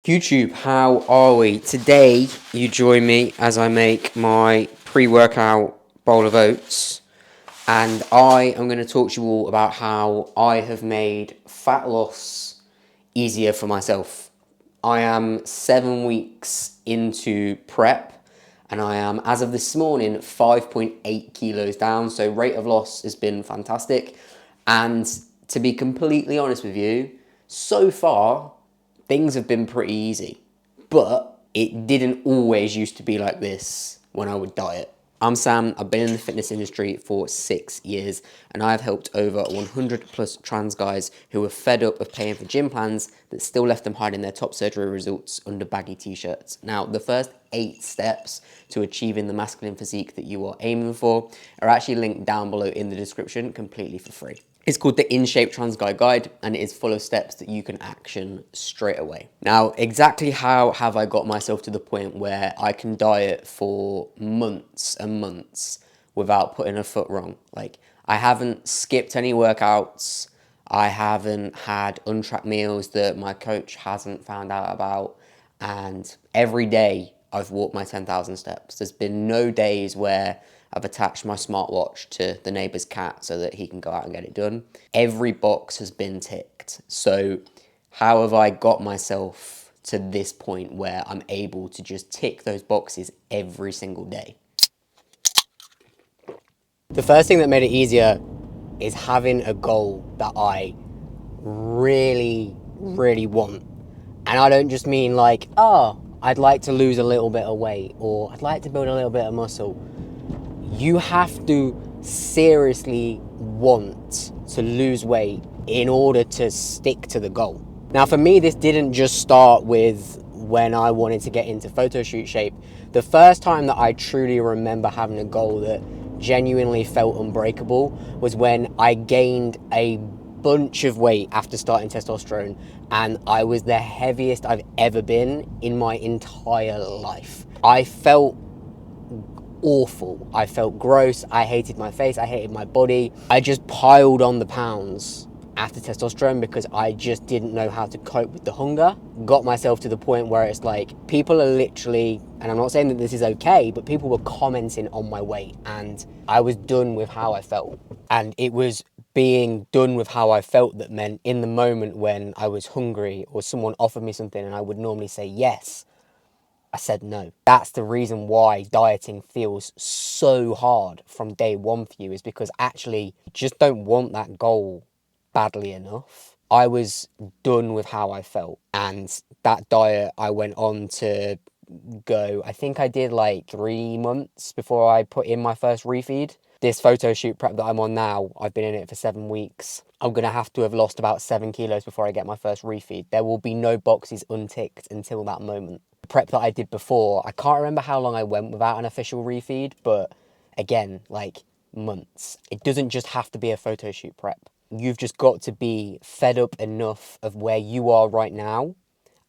YouTube, how are we? Today, you join me as I make my pre-workout bowl of oats, and I am going to talk to you all about how I have made fat loss easier for myself. I am 7 weeks into prep, and I am, as of this morning, 5.8 kilos down, so rate of loss has been fantastic, and to be completely honest with you, so far, things have been pretty easy, but it didn't always used to be like this when I would diet. I'm Sam, I've been in the fitness industry for 6 years, and I've helped over 100 plus trans guys who were fed up of paying for gym plans that still left them hiding their top surgery results under baggy t-shirts. Now, the first 8 steps to achieving the masculine physique that you are aiming for are actually linked down below in the description completely for free. It's called the In Shape Trans Guy Guide, and it is full of steps that you can action straight away. Now, exactly how have I got myself to the point where I can diet for months and months without putting a foot wrong? Like, I haven't skipped any workouts. I haven't had untracked meals that my coach hasn't found out about. And every day I've walked my 10,000 steps. There's been no days where I've attached my smartwatch to the neighbour's cat so that he can go out and get it done. Every box has been ticked. So how have I got myself to this point where I'm able to just tick those boxes every single day? The first thing that made it easier is having a goal that I really, really want. And I don't just mean like, oh, I'd like to lose a little bit of weight or I'd like to build a little bit of muscle. You have to seriously want to lose weight in order to stick to the goal. Now, for me, this didn't just start with when I wanted to get into photo shoot shape. The first time that I truly remember having a goal that genuinely felt unbreakable was when I gained a bunch of weight after starting testosterone, and I was the heaviest I've ever been in my entire life. I felt awful. I felt gross. I hated my face. I hated my body. I just piled on the pounds after testosterone because I just didn't know how to cope with the hunger. Got myself to the point where it's like people are literally, and I'm not saying that this is okay, but people were commenting on my weight, and I was done with how I felt. And it was being done with how I felt that meant in the moment when I was hungry or someone offered me something and I would normally say yes, I said no. That's the reason why dieting feels so hard from day one for you, is because actually you just don't want that goal badly enough. I was done with how I felt, and that diet I went on to go, I think I did like 3 months before I put in my first refeed. This photo shoot prep that I'm on now, I've been in it for 7 weeks. I'm going to have to have lost about 7 kilos before I get my first refeed. There will be no boxes unticked until that moment. The prep that I did before, I can't remember how long I went without an official refeed, but again, like months. It doesn't just have to be a photo shoot prep. You've just got to be fed up enough of where you are right now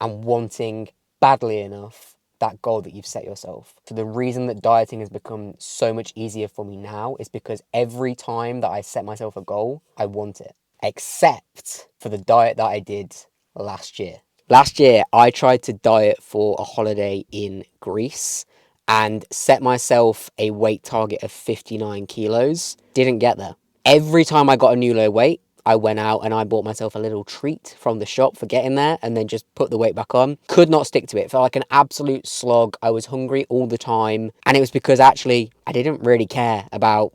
and wanting badly enough that goal that you've set yourself. So the reason that dieting has become so much easier for me now is because every time that I set myself a goal, I want it. Except for the diet that I did last year. Last year, I tried to diet for a holiday in Greece and set myself a weight target of 59 kilos. Didn't get there. Every time I got a new low weight, I went out and I bought myself a little treat from the shop for getting there and then just put the weight back on. Could not stick to it. Felt like an absolute slog. I was hungry all the time. And it was because actually I didn't really care about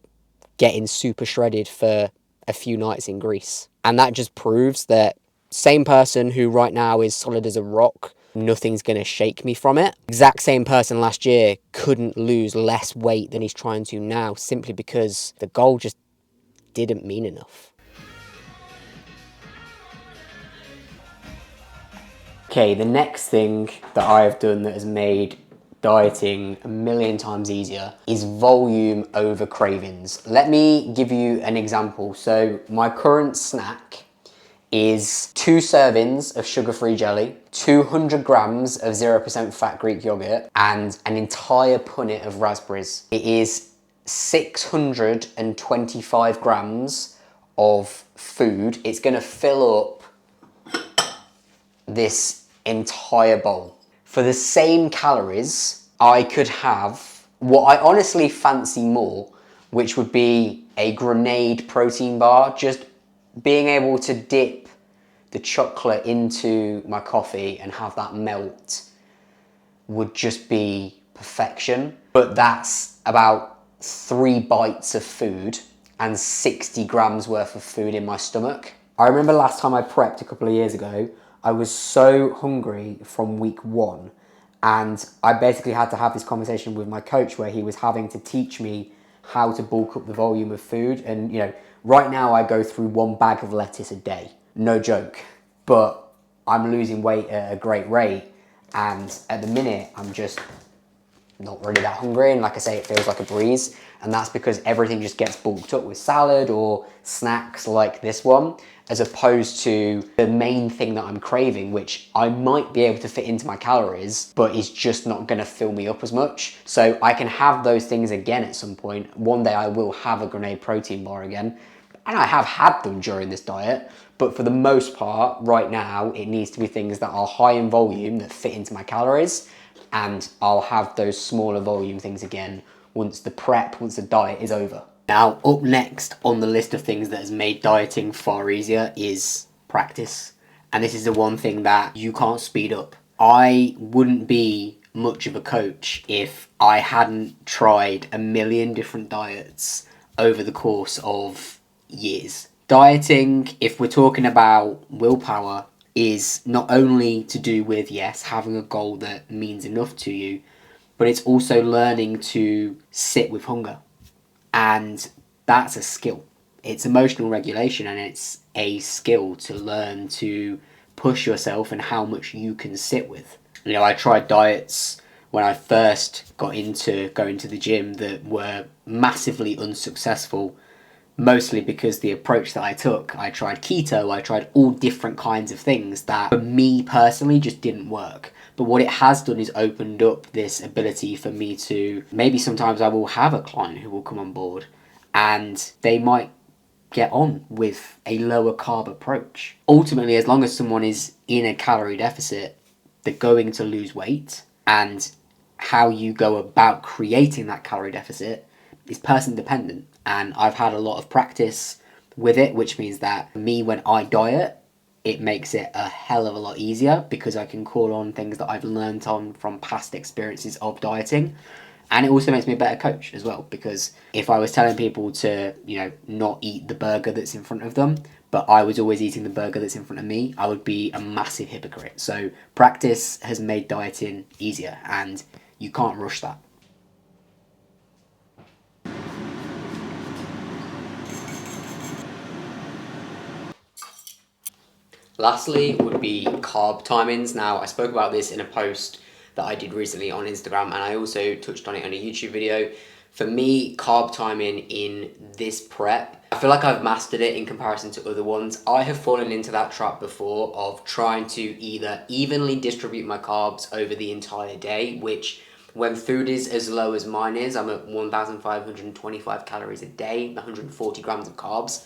getting super shredded for a few nights in Greece. And that just proves that same person who right now is solid as a rock, nothing's going to shake me from it. Exact same person last year couldn't lose less weight than he's trying to now simply because the goal just didn't mean enough. Okay, the next thing that I have done that has made dieting a million times easier is volume over cravings. Let me give you an example. So my current snack is 2 servings of sugar-free jelly, 200 grams of 0% fat Greek yogurt, and an entire punnet of raspberries. It is 625 grams of food. It's gonna fill up this entire bowl. For the same calories, I could have what I honestly fancy more, which would be a grenade protein bar. Just being able to dip the chocolate into my coffee and have that melt would just be perfection. But that's about 3 bites of food and 60 grams worth of food in my stomach. I remember last time I prepped a couple of years ago, I was so hungry from week 1, and I basically had to have this conversation with my coach where he was having to teach me how to bulk up the volume of food. And you know, right now I go through 1 bag of lettuce a day, no joke, but I'm losing weight at a great rate, and at the minute I'm just not really that hungry, and like I say, it feels like a breeze, and that's because everything just gets bulked up with salad or snacks like this one, as opposed to the main thing that I'm craving, which I might be able to fit into my calories, but is just not gonna fill me up as much. So I can have those things again at some point. One day I will have a grenade protein bar again, and I have had them during this diet, but for the most part, right now, it needs to be things that are high in volume, that fit into my calories, and I'll have those smaller volume things again once the diet is over. Now, up next on the list of things that has made dieting far easier is practice. And this is the one thing that you can't speed up. I wouldn't be much of a coach if I hadn't tried a million different diets over the course of years. Dieting, if we're talking about willpower, is not only to do with, yes, having a goal that means enough to you, but it's also learning to sit with hunger. And that's a skill. It's emotional regulation, and it's a skill to learn to push yourself and how much you can sit with. You know, I tried diets when I first got into going to the gym that were massively unsuccessful, mostly because the approach that I took, I tried keto, I tried all different kinds of things that for me personally just didn't work. But what it has done is opened up this ability for me to, maybe sometimes I will have a client who will come on board and they might get on with a lower carb approach. Ultimately, as long as someone is in a calorie deficit, they're going to lose weight, and how you go about creating that calorie deficit is person dependent. And I've had a lot of practice with it, which means that me, when I diet, it makes it a hell of a lot easier because I can call on things that I've learned on from past experiences of dieting. And it also makes me a better coach as well, because if I was telling people to, you know, not eat the burger that's in front of them, but I was always eating the burger that's in front of me, I would be a massive hypocrite. So practice has made dieting easier, and you can't rush that. Lastly would be carb timings. Now, I spoke about this in a post that I did recently on Instagram, and I also touched on it on a YouTube video. For me, carb timing in this prep, I feel like I've mastered it in comparison to other ones. I have fallen into that trap before of trying to either evenly distribute my carbs over the entire day, which when food is as low as mine is, I'm at 1,525 calories a day, 140 grams of carbs.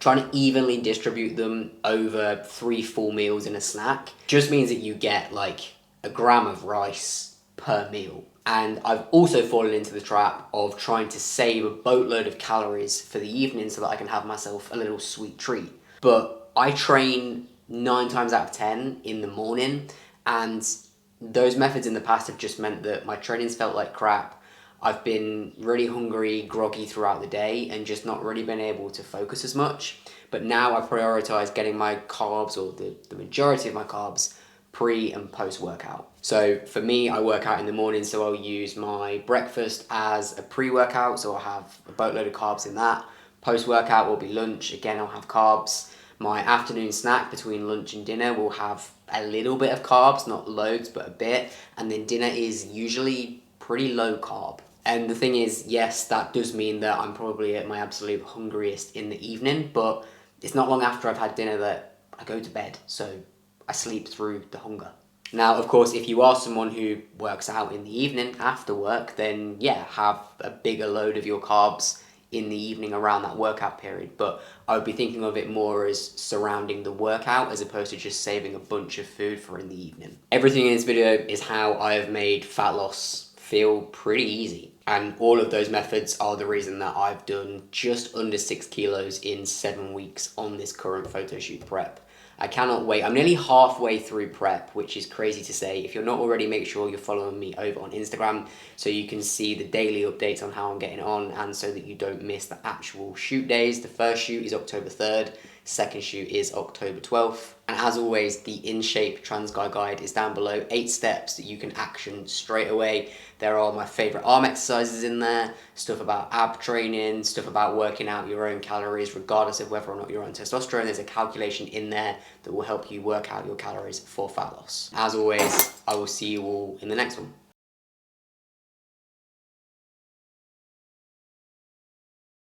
Trying to evenly distribute them over 3 full meals in a snack just means that you get like a gram of rice per meal. And I've also fallen into the trap of trying to save a boatload of calories for the evening so that I can have myself a little sweet treat. But I train 9 times out of 10 in the morning, and those methods in the past have just meant that my training's felt like crap. I've been really hungry, groggy throughout the day, and just not really been able to focus as much. But now I prioritise getting my carbs, or the majority of my carbs, pre and post workout. So for me, I work out in the morning, so I'll use my breakfast as a pre-workout, so I'll have a boatload of carbs in that. Post workout will be lunch, again I'll have carbs. My afternoon snack between lunch and dinner will have a little bit of carbs, not loads but a bit, and then dinner is usually pretty low carb. And the thing is, yes, that does mean that I'm probably at my absolute hungriest in the evening, but it's not long after I've had dinner that I go to bed, so I sleep through the hunger. Now, of course, if you are someone who works out in the evening after work, then yeah, have a bigger load of your carbs in the evening around that workout period, but I would be thinking of it more as surrounding the workout as opposed to just saving a bunch of food for in the evening. Everything in this video is how I have made fat loss feel pretty easy. And all of those methods are the reason that I've done just under 6 kilos in 7 weeks on this current photo shoot prep. I cannot wait. I'm nearly halfway through prep, which is crazy to say. If you're not already, make sure you're following me over on Instagram so you can see the daily updates on how I'm getting on and so that you don't miss the actual shoot days. The first shoot is October 3rd, second shoot is October 12th. And as always, the In Shape Trans Guy Guide is down below. 8 steps that you can action straight away. There are my favourite arm exercises in there, stuff about ab training, stuff about working out your own calories regardless of whether or not you're on testosterone. There's a calculation in there that will help you work out your calories for fat loss. As always, I will see you all in the next one.